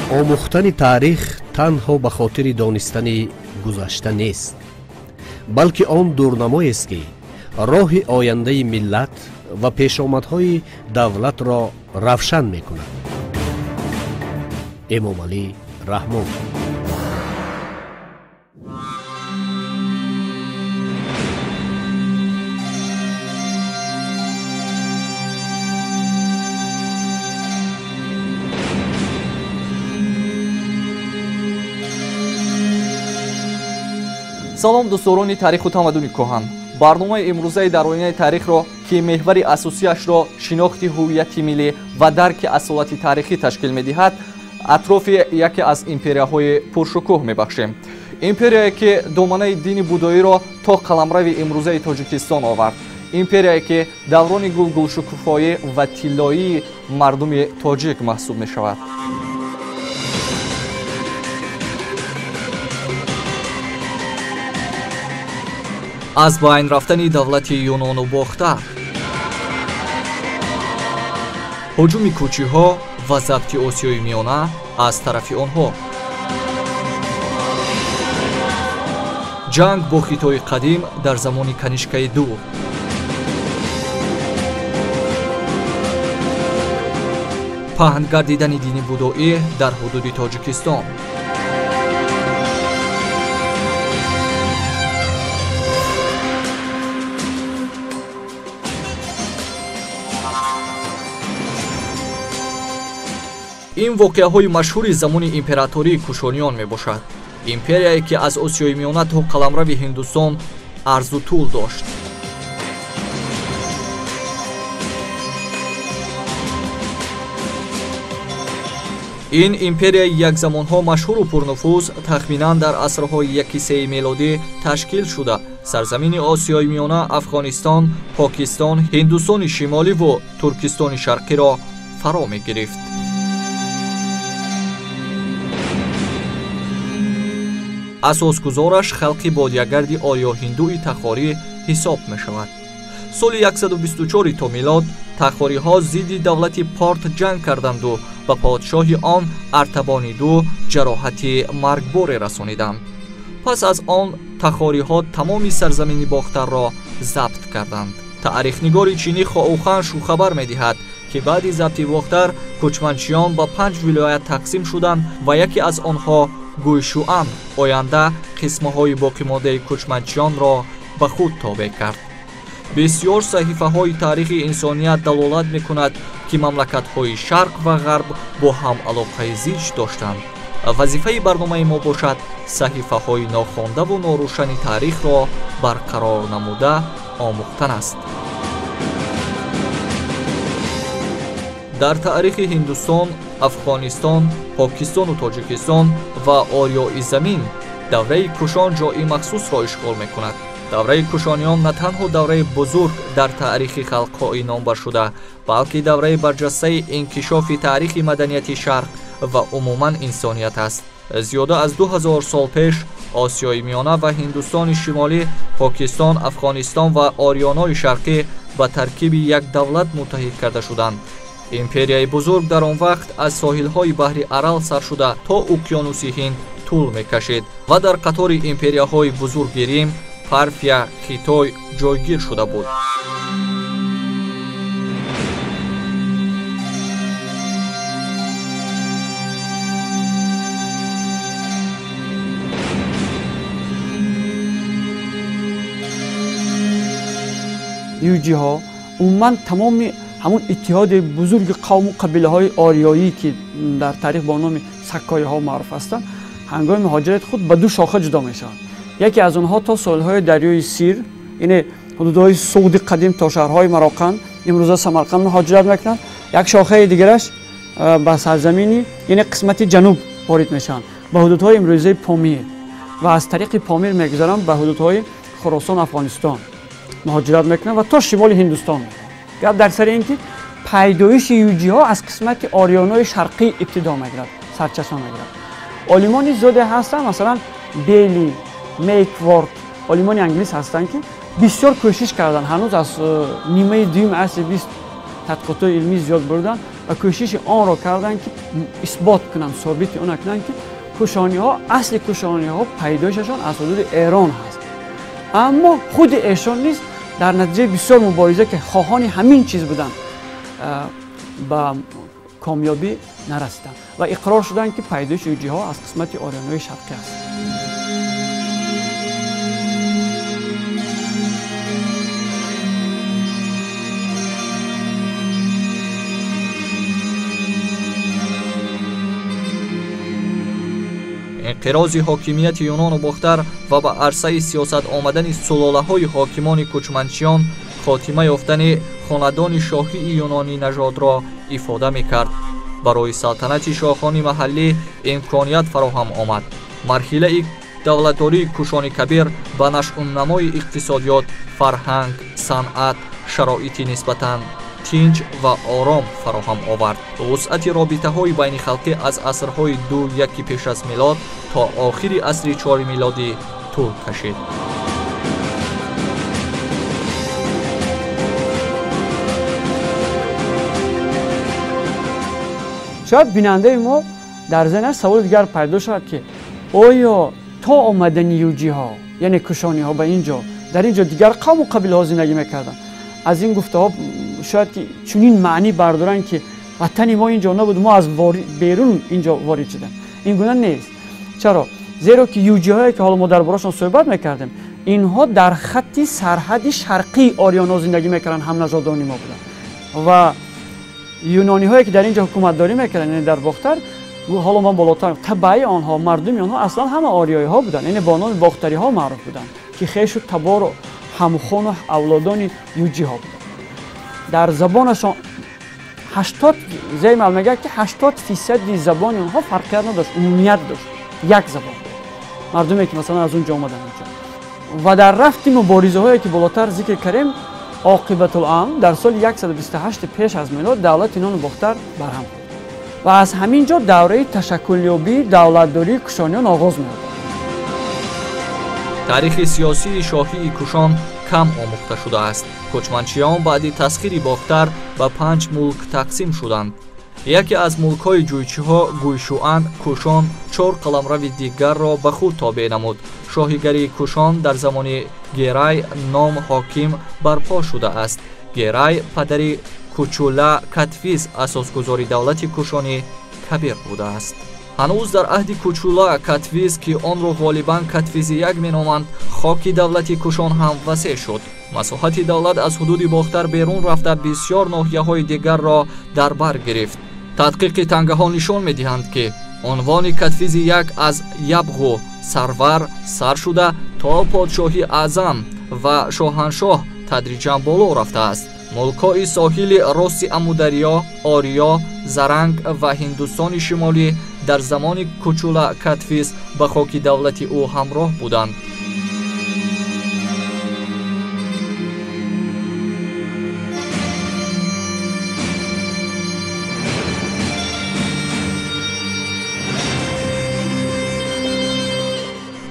омӯхтани таърих танҳо ба хотири донистани гузашта нест, балки он дурнамоест ки роҳи ояндаи миллат ва пешомадҳои давлатро равшан мекунад. эмомалӣ раҳмон. салом дӯстдорони таъриху тамаддуни коҳан. барномаи имрӯзаи дар оинаи таърихро ки меҳвари асосиашро шинохти ҳуввияти миллӣ ва дарки асолати таърихӣ ташкил медиҳад, атрофи яке аз империяҳои пуршукӯҳ мебахшем. империяе ки доманаи дини будоиро то қаламрави имрӯзаи тоҷикистон овард. империяе ки даврони гулгулшукуфоӣ ва тиллоии мардуми тоҷик маҳсуб мешавад. аз байн рафтани давлати юнону бохта, ҳуҷуми кӯчиҳо ва забти Осиёи Миёна аз тарафи онҳо, ҷанг бо Хитои қадим дар замони Канишкаи ду, паҳн гардидани дини будоӣ дар ҳудуди Тоҷикистон, ин воқеаҳои машҳури замони императории кушониён мебошад. империяе ки аз Осиёи Миёна то қаламрави Ҳиндустон арзу тӯл дошт. ин империяи якзамонҳо машҳуру пурнуфуз тахминан дар асрҳои 1-3 мелодӣ ташкил шуда сарзамини Осиёи Миёна, Афғонистон, Покистон, Ҳиндустони шимолӣ ва Туркистони шарқиро фаро мегирифт. асосгузораш халқи бодиягарди орё-ҳиндуи тахорӣ ҳисоб мешавад. соли 124 то милод тахориҳо зидди давлати Порт ҷанг карданду ба подшоҳи он Артабони ду ҷароҳати маргборе расониданд. пас аз он тахориҳо тамоми сарзамини бохтарро забт карданд. таърихнигори чинӣ Хоухан шухабар медиҳад ки баъди забти бохтар кӯчманчиён ба 5 вилоят тақсим шуданд ва яке аз онҳо Гӯйшуан оянда қисмаҳои боқимондаи кӯчманчиёнро ба худ тобеъ кард. бисёр саҳифаҳои таърихи инсоният далолат мекунад ки мамлакатҳои шарқ ва ғарб бо ҳам алоқаи зич доштанд. вазифаи барномаи мо бошад саҳифаҳои нохондаву норӯшани таърихро барқарор намуда омӯхтан аст. дар таърихи Ҳиндустон, Афғонистон, Покистону Тоҷикистон ва Орёи Замин давраи кушон ҷои махсусро ишғол мекунад. давраи кушониён на танҳо давраи бузург дар таърихи халқҳои номбар шуда, балки давраи барҷастаи инкишофи таърихи маданияти шарқ ва умуман инсоният аст. зиёда аз 2000 сол пеш Осиёи Миёна ва Ҳиндустони шимолӣ, Покистон, Афғонистон ва Орёнои шарқӣ ба таркиби як давлат муттаҳид карда шуданд. империяи бузург дар он вақт аз соҳилҳои баҳри Арал сар шуда то уқёнуси Ҳинд тӯл мекашид ва дар қатори империяҳои бузурги Рим, Парфия, Хитой ҷойгир шуда буд. юҷиҳо умуман тамоми ҳамун иттиҳоди бузурги қавму қабилаҳои ориёӣ ки дар таърих бо номи саккоиҳо маъруф ҳастанд, ҳангоми муҳоҷирати худ ба ду шоха ҷудо мешаванд. яке аз онҳо то соҳилҳои дарёи Сир, яъне ҳудудҳои Суғди қадим то шаҳрҳои Мароканд, имрӯза Самарқанд муҳоҷират мекунанд. як шохаи дигараш ба сарзамини, яъне қисмати ҷануб ворид мешаванд, ба ҳудудҳои имрӯзаи Помир ва аз тариқи Помир мегузаранд ба ҳудудҳои Хӯросон, Афғонистон муҳоҷират мекунанд ва то шимоли Ҳиндустон. гап дар сари ин ки пайдоиши юҷиҳо аз қисмати орёнои шарқӣ ибтидо мегирад, сарчашма мегирад. олимони зиёде ҳастанд, масалан Бейли, Мейкворд, олимони англис ҳастанд ки бисёр кӯшиш карданд, ҳанӯз аз нимаи дуюми асри 20 тадқиқотҳои илмӣ зиёд бурданд و کوشش آن را کردند که اثبات کنند، ثابت آن کنند که کوشانی ها، اصل کوشانی ها پیدایششان از حدود ایران هست. اما خود ایشان نیست، در نتیجه بسیار مبارزه که خواهان همین چیز بودند با کامیابی نرسیدند و اقرار شدند که پیدایش یوجی ها از قسمت آریایی شرقی است. انقراض حاکمیت یونان و باختر و به عرصه سیاست آمدن سلاله‌های حاکمان کوچمنچیان خاتمه یافتن خاندان شاهی یونانی نژاد را افاده می‌کرد. برای سلطنت شاهان محلی امکانیت فراهم آمد. مرحله دولتداری کوشان کبیر به نشأنمای اقتصادیات، فرهنگ، صنعت شرایط نسبتاً تنج و آرام فراهم آورد. وسعت رابطه‌های بین خلقی از عصرهای دو یکی پیش از میلاد تا آخر عصر 4 میلادی طول کشید. شاید بیننده ما در ذهنش سوال دیگر پیدا شد که آیا تا آمدن یوجی ها یعنی کوشانی ها به اینجا، در اینجا دیگر قوم و قبیله ها زندگی میکردن؟ از این گفته ها شاید که چنین معنی بردارن که وطن ما اینجا نبود، ما از بیرون اینجا وارد شدیم. این گونه نیست. چرا؟ زیرا که یوجی هایی که حالا ما درباره‌شون صحبت میکردیم، اینها در خط سرحد شرقی آریانا زندگی میکردن، هم نژادان ما بودن و یونانی هایی که در اینجا حکومت داری میکردن، یعنی در باختر، حالا ما بالاتر تبعی آنها، مردم آنها اصلا همه آریایی ها بودن، یعنی با نام باختری ها معروف بودن که خویش و تبار و همخوان و اولادان یوجی ها بودن. در زبانشان 80 زی میگه که 80% زبان آنها فرقیت نداشت، عمومیت داشت، یک زبان. مردمی که مثلا از اونجا آمدن اینجا و در رفت مبارزه هایی که بالاتر ذکر کردیم، عاقبت الامر در سال 128 پیش از میلاد دولت یونان باختر برهم خورد و از همینجا دوره تشکلیابی دولتداری کوشانیان آغاز می‌شد. تاریخ سیاسی شاهی کوشان کم آموخته شده است. کوچمنچیان بعد تسخیر باختر به 5 ملک تقسیم شدند. یکی از ملک‌های جویچی‌ها گویشوان کوشان 4 قلمرو دیگر را به خود تابع نمود. شاهیگری کوشان در زمان گیرای نام حاکم برپا شده است. گیرای پدری کوچولا کاتفیز اساسگذار دولت کوشانی کبیر بوده است. هنوز در عهد کوچولا کاتفیز که آن را غالباً کاتفیز یک می‌نامند، خاک دولت کوشان هم وسیع شد. مساحت دولت از حدود باختر بیرون رفته بسیار ناحیه‌های دیگر را در بر گرفت. تحقیق تنگه‌ها نشان می‌دهند که عنوان کاتفیز یک از یبغو سرور سر شده تا پادشاهی اعظم و شاهنشاه تدریجاً بالا رفته است. ملک‌های ساحل راست امودریا، آریا، زرنگ و هندوستان شمالی در زمان کوچولا کاتفیز به خاک دولت او همراه بودند.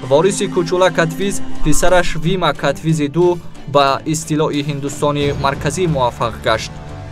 وارث کوچولا کاتفیز پسرش ویما کاتفیز دو به اصطلاح هندوستانی مرکزی موفق گشت.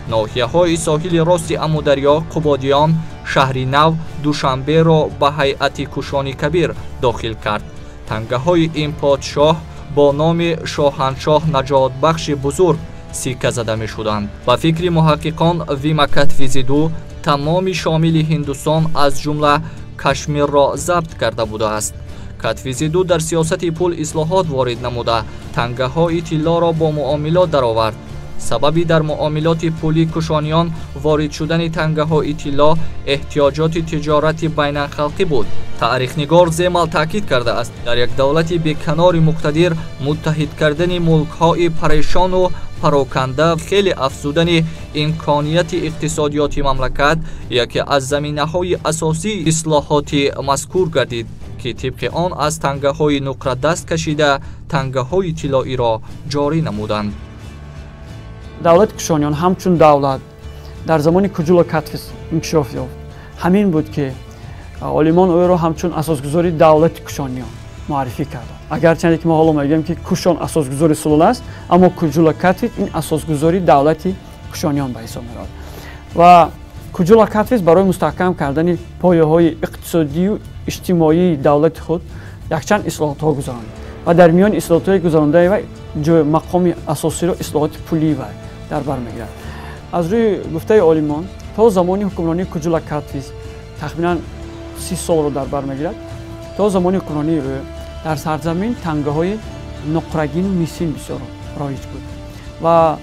ناحیه‌های ساحل راست امودریا، قبادیان، شهری نو، دوشنبه را به هیئت کوشانی کبیر داخل کرد. تنگه‌های این پادشاه با نام شاهنشاه نجات بخش بزرگ سیکه زده می شدند. به فکر محققان ویما کاتفیز دو تمام شامل هندوستان از جمله کشمیر را ضبط کرده بوده است. کاتفیز دو در سیاست پول اصلاحات وارد نموده تنگه‌های طلا را با معاملات درآورد. سببی در معاملات پولی کوشانیان وارد شدن تنگه‌های طلا احتیاجات تجارتی بین الخلقی بود. تاریخ‌نگار زیمال تاکید کرده است در یک دولت بی‌کنار مقتدر متحد کردن ملک‌های پریشان و پراکنده خیلی افزودن امکانیت اقتصادیاتی مملکت یکی از زمینه‌های اساسی اصلاحات مذکور گردید که طبق آن از تنگه‌های نقره دست کشیده تنگه‌های طلایی را جاری نمودند. دولت کوشانیان همچون دولت در زمان کوچولا کاتفیز انکشاف یافت. همین بود که عالمان او را همچون اساسگذاری دولت کوشانیان معرفی کردند. اگرچه که ما حالا میگیم که کوشان اساسگذاری سلوله است، اما کوچولا کاتفیز این اساسگذاری دولت کوشانیان به حساب میاد. و Куҷула Кадфис барои мустаҳкам кардани пояҳои иқтисодию иҷтимоии давлати худ якчанд ислоҳотҳо гузаронд ва дар миёни ислоҳотҳои гузарондаи вай мақоми асосиро ислоҳоти пулии вай дар бар мегирад. аз рӯи гуфтаи олимон то замони ҳукмронии Куҷула Кадфис тахминан 30 солро дар бар мегирад. То замони ҳукмронии ӯ дар сарзамин тангаҳои нуқрагину мисин бисёр роиҷ буд ва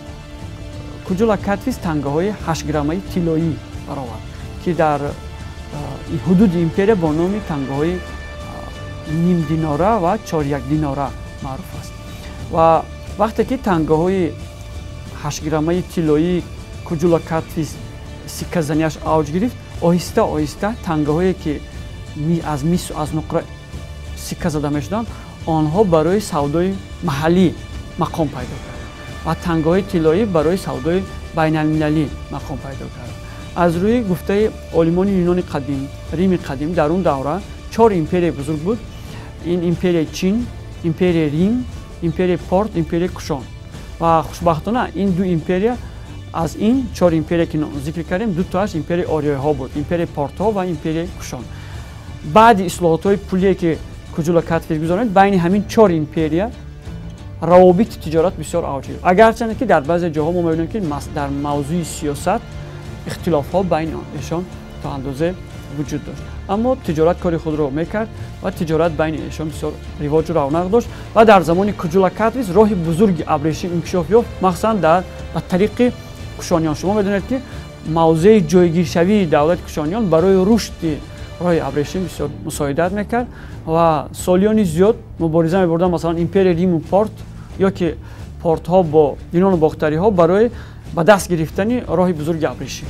Куҷула Кадфис тангаҳои 8 граммаи тиллоӣ баровард ки дар ҳудуди империя бо номи тангаҳои ним динора ва 4 динора маъруф аст. ва вақте ки тангаҳои 8 граммаи тиллоии Куҷула Кадфис сикказанияш авҷ гирифт, оҳиста оҳиста тангаҳое ки аз мису аз нуқра сикка зада мешуданд, онҳо барои савдои маҳаллӣ мақом пайдо кард ва тангаҳои тиллоӣ барои савдои байналмилалӣ мақом пайдо кард. аз рӯи гуфтаи олимони юнони қадим, Рими қадим, дар он давра 4 империяи бузург буд. ин империяи Чин, империяи Рим, империяи Порт, империяи Кушон. ва хушбахтона ин ду империя аз ин 4 империя ки зикр кардем, дутоаш империяи ориёиҳо буд, империяи Портҳо ва империяи Кушон. баъди ислоҳотҳои пулие ки Куҷула Кадфис гузаронд, байни ҳамин 4 империя равобити тиҷорат бисёр авҷ гирифт. агарчанде ки дар баъзе ҷоҳо мо мебинем ки дар мавзӯи сиёсат ихтилофҳо байни онҳошон то андозе вуҷуд дошт, аммо тиҷорат кори худро мекард ва тиҷорат байни эшон бисёр ривоҷу равнақ дошт ва дар замони Куҷула Кадфис роҳи бузурги абрешим инкишоф ёфт, махсусан ба тариқи кушониён. шумо медонед ки мавзеи ҷойгиршавии давлати кушониён барои рушди роҳи абрешим бисёр мусоидат мекард ва солиёни зиёд мубориза мебурданд, масалан империяи Риму Порт ё ки портҳо бо юнону бохтариҳо барои ба даст гирифтани роҳи бузурги абрешим.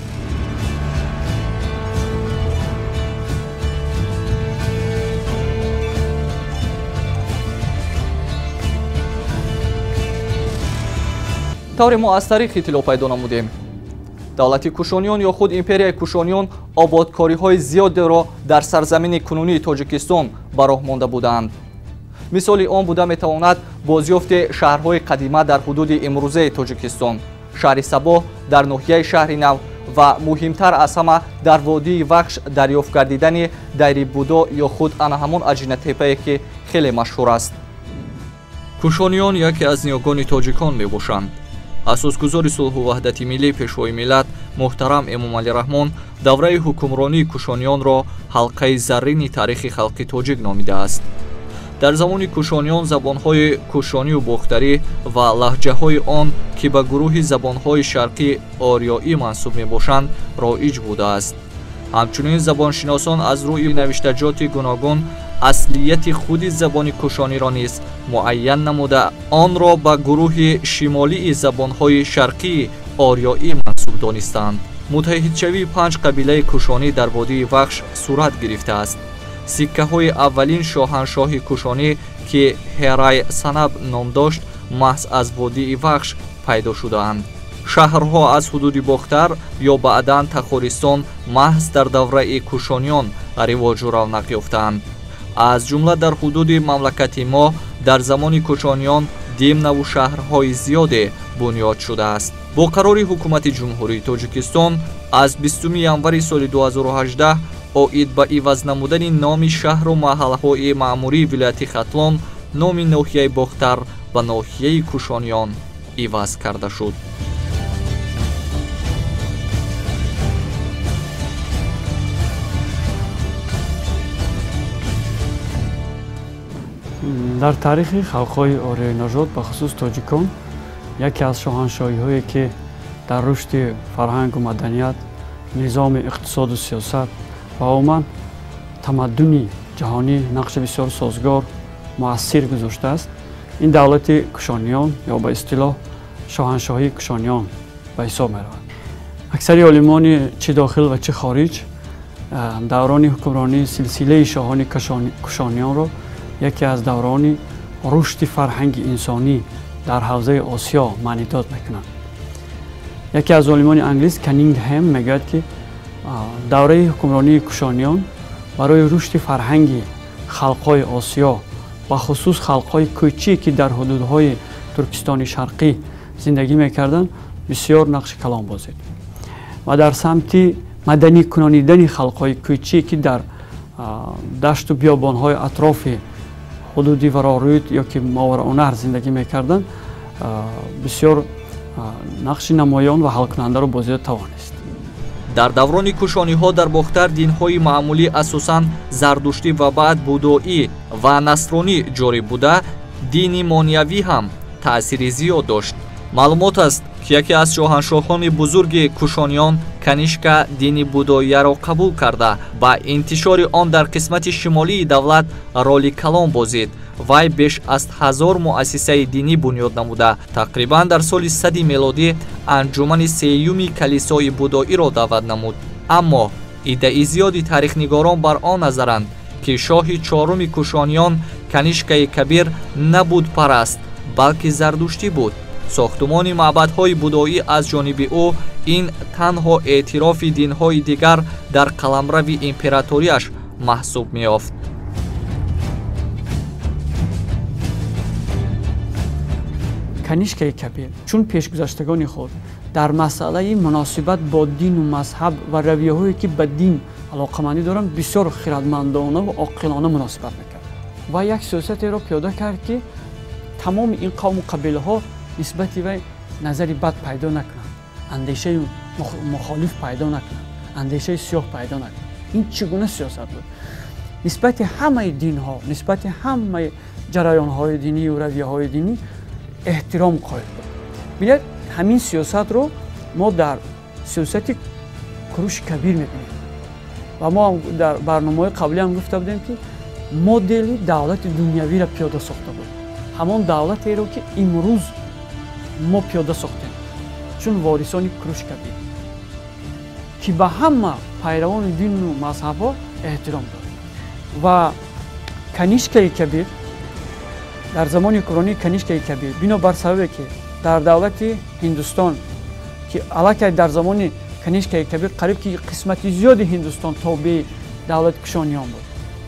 тавре мо аз тариқ иттилоъ пайдо намудем. давлати кушониён ё худ империяи кушониён ободкориҳои зиёдеро дар сарзамини кунунии Тоҷикистон ба роҳ монда буданд. мисоли он буда метавонад бозёфти шаҳрҳои қадима дар ҳудуди имрӯзаи Тоҷикистон, шаҳри Сабоҳ дар ноҳияи шаҳри Нав ва муҳимтар аз ҳама дар водии Вахш дарёфт гардидани Дайри Будо ё худ ана ҳамон Аҷинатепае ки хеле машҳур аст. кушониён яке аз ниёгони тоҷикон мебошанд. асосгузори сулҳу ваҳдати миллии пешвои миллат муҳтарам Эмомалӣ Раҳмон давраи ҳукмронии кушониёнро ҳалқаи заррини тарихи халқи тоҷик номидааст. дар замони кушониён забонҳои кушонию бохтарӣ ва лаҳҷаҳои он ки ба гурӯҳи забонҳои шарқии ориёӣ мансуб мебошанд роиҷ будааст. ҳамчунин забоншиносон аз рӯи навиштаҷоти гуногун аслияти худи забони кушониро низ муайян намуда онро ба гурӯҳи шимолии забонҳои шарқии ориёӣ мансуб донистанд. муттаҳидшавии 5 қабилаи кушонӣ дар водии Вахш сурат гирифтааст. сиккаҳои аввалин шоҳаншоҳи кушонӣ ки Ҳерай Санаб ном дошт маҳз аз водии Вахш пайдо шудаанд. шаҳрҳо аз ҳудуди Бохтар ё баъдан Тахористон маҳз дар давраи кушониён ривоҷу равнақ ёфтаанд. аз ҷумла дар ҳудуди мамлакати мо дар замони кушониён димнаву шаҳрҳои зиёде бунёд шудааст. бо қарори ҳукумати ҷумҳурии Тоҷикистон аз 20 январи соли 2018 оид ба иваз намудани номи шаҳру маҳалҳои маъмурии вилояти Хатлон номи ноҳияи Бохтар ба ноҳияи кушониён иваз карда шуд. дар таърихи халқҳои ориёинажод бахусус тоҷикон яке аз шоҳаншоҳиҳое ки дар рушди фарҳангу маданият, низоми иқтисоду сиёсат ва умуман тамаддуни ҷаҳонӣ нақши бисёр созгор муассир гузоштааст, ин давлати кушониён ё ба истилоҳ шоҳаншоҳии кушониён ба ҳисоб меравад. аксари олимони чӣ дохил ва чӣ хориҷ даврони ҳукмронии силсилаи шоҳони кушониёнро яке аз даврони рушди фарҳанги инсонӣ дар ҳавзаи Осиё маънидод мекунанд. яке аз олимони англис Каннингҳем мегӯяд ки давраи ҳукмронии кушониён барои рушди фарҳанги халқҳои Осиё ва хусус халқҳои кӯчие ки дар ҳудудҳои Туркистони шарқӣ зиндагӣ мекарданд бисёр нақши калон бозид ва дар самти مدنی کنانیدن خلق‌های کوچی که در دشت و بیابان‌های اطراف حدود ورارود یا که ماوراءالنهر زندگی می‌کردند بسیار نقش نمایان و حل کننده را بازی توانست. در دوران کشانی‌ها در باختر دین‌های معمولی اساساً زردشتی و بعد بودایی و نصرانی جاری بوده، دینی مانیوی هم تأثیر زیاد داشت. معلومات است که یکی از شاهنشاهان بزرگ کشانیان کنیشکا دینی بودایی را قبول کرده و انتشار آن در قسمت شمالی دولت رولی کلان بازید. وی بیش از 1000 مؤسسه دینی بنیاد نموده. تقریبا در سال 100 میلادی انجمن سیومی کلیسای بودایی را دعوت نمود. اما ایده زیادی تاریخ‌نگاران بر آن نظرند که شاه چهارم کشانیان کنیشکای کبیر نبود پرست، بلکه زردشتی بود. ساختمان معبدهای بودایی از جانب او این تنها اعتراف دین‌های دیگر در قلمرو امپراتوریش محسوب می‌یافت. کنیشکای کبیر چون پیشگذشتگان خود در مسئله مناسبت با دین و مذهب و رویه‌هایی که به دین علاقه‌مندی دارند بسیار خردمندانه و عاقلانه مناسبت می‌کرد و یک سیاستی را پیاده کرد که تمام این قوم و قبیله‌ها نسبت به نظری بد پیدا نکنند، اندیشه مخالف پیدا نکنند، اندیشه سیاه پیدا نکنند. این چگونه سیاست بود؟ نسبت همه دین‌ها، نسبت همه جریان‌های دینی و رویه‌های دینی احترام قائل بود. ببینید همین سیاست رو ما در سیاست کوروش کبیر می‌بینیم و ما در برنامه‌های قبلی هم گفته بودیم که مدل دولت دنیوی را پیاده ساخته بود. همان دولتی رو که امروز ما پیاده ساختیم چون وارثان کوروش کبیر که به همه پیروان دین و مذهب‌ها احترام دارد. و کنیشکای کبیر در زمان کورانی کنیشکای کبیر بنابر سببی که در دولت هندوستان که علاقه در زمان کنیشکای کبیر قریب که قسمت زیادی هندوستان تابع دولت کشانیان بود،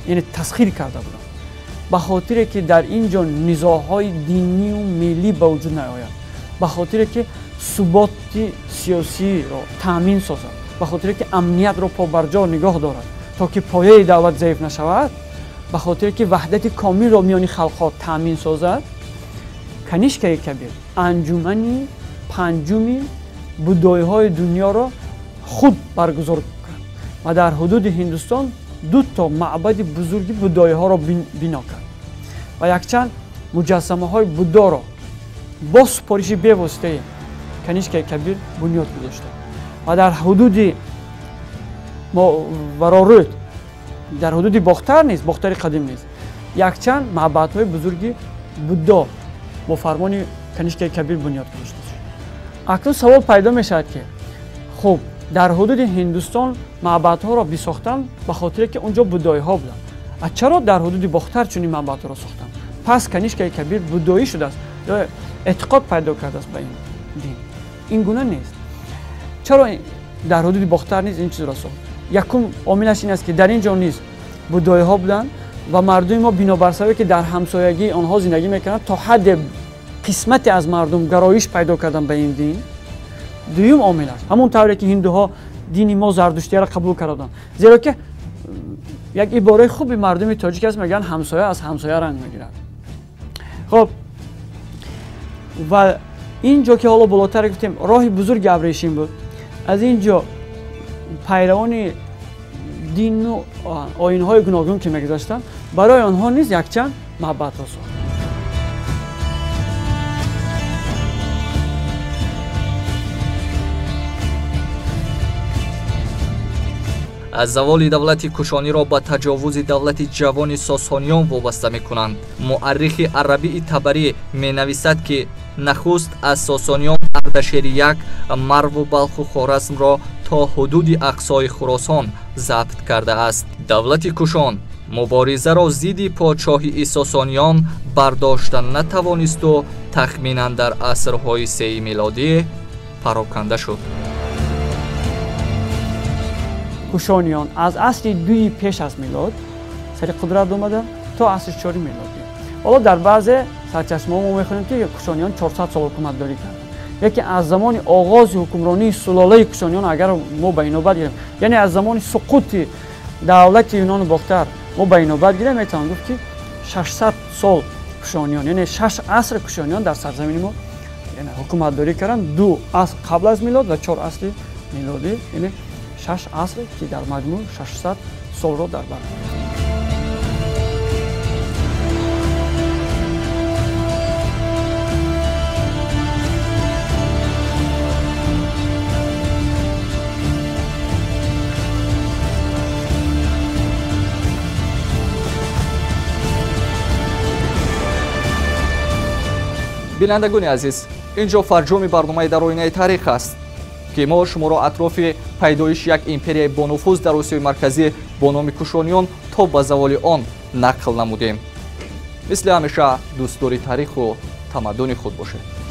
یعنی تسخیر کرده بود، به خاطر که در اینجا نزاع‌های دینی و ملی به وجود نیاید، به خاطر که ثبات سیاسی را تامین سازد، به خاطر که امنیت را پابرجا نگاه دارد تا که پایه دولت ضعیف نشود، به خاطر که وحدت کامل را میان خلق‌ها تامین سازد، کنیشکای کبیر انجمن پنجمی بودایی‌های دنیا را خود برگزار کرد و در حدود هندوستان 2 معبد بزرگی بودایی‌ها را بنا کرد و یکچند مجسمه‌های بودا را با سپارش بی‌واسطه کنیشکای کبیر بنیاد گذاشته و در حدود ورارود در حدود باختر نیست، باختر قدیم نیست، یکچند معبدهای بزرگی بودا با فرمان کنیشکای کبیر بنیاد گذاشته شد. اکنون سوال پیدا میشد که خب در حدود هندوستان معبدها را بساختن به خاطر که اونجا بودایی‌ها بودن، چرا در حدود باختر چنین معبدها را ساختن؟ پس کنیشکای کبیر بودایی شده است یا اعتقاد پیدا کرده است به این دین؟ این گونه نیست. چرا در حدود باختر نیز این چیز را ساخت؟ یکم عاملش این است که در اینجا نیز بودایی‌ها بودن و مردم ما بنابر سببی که در همسایگی آنها زندگی میکنند تا حد قسمتی از مردم گرایش پیدا کردن به این دین. دوم عامل است همون طوری که هندوها دین ما زردشتی را قبول کردند، زیرا که یک عباره خوبی مردم تاجیک است، میگن همسایه از همسایه رنگ میگیرد. خب و اینجا که حالا بالاتر گفتیم راه بزرگ ابریشم بود، از اینجا پیروان دین و آیین‌های گوناگون که می‌گذاشتند برای آنها نیز یکچند معبدها ساخت. از زوال دولت کشانی را به تجاوز دولت جوان ساسانیان وابسته می‌کنند. مورخ عربی طبری می‌نویسد که نخست از ساسانیان اردشیر یک مرو و بلخ و خوارزم را تا حدود اقصای خراسان ضبط کرده است. دولت کشان مبارزه را ضد پادشاهی ساسانیان برداشتن نتوانست و تخمینا در عصرهای 3 میلادی پراکنده شد. کشانیان از عصر 2 پیش از میلاد سر قدرت آمدند تا عصر 4 میلادی. حالا در بعض سرچشمه‌ها ما می‌خوانیم که کشانیان 400 سال حکومت داری کردند. یکی از زمان آغاز حکمرانی سلاله کوشانیان اگر ما به اینوبت گیریم، یعنی از زمان سقوط دولت یونان باختر ما به اینوبت گیریم، میتوان گفت که 600 سال کوشانیان، یعنی 6 عصر کوشانیان در سرزمین ما یعنی حکومت داری کردن. 2 عصر قبل از میلاد و 4 عصر میلادی، یعنی 6 عصر که در مجموع 600 سال را در بر бинандагони азиз, инҷо фарҷоми барномаи дар оинаи таърих аст ки мо шуморо атрофи пайдоиши як империяи бонуфуз дар осиёи марказӣ бо номи кушониён то ба заволи он нақл намудем. мисли ҳамеша дӯстдори таъриху тамаддуни худ бошед.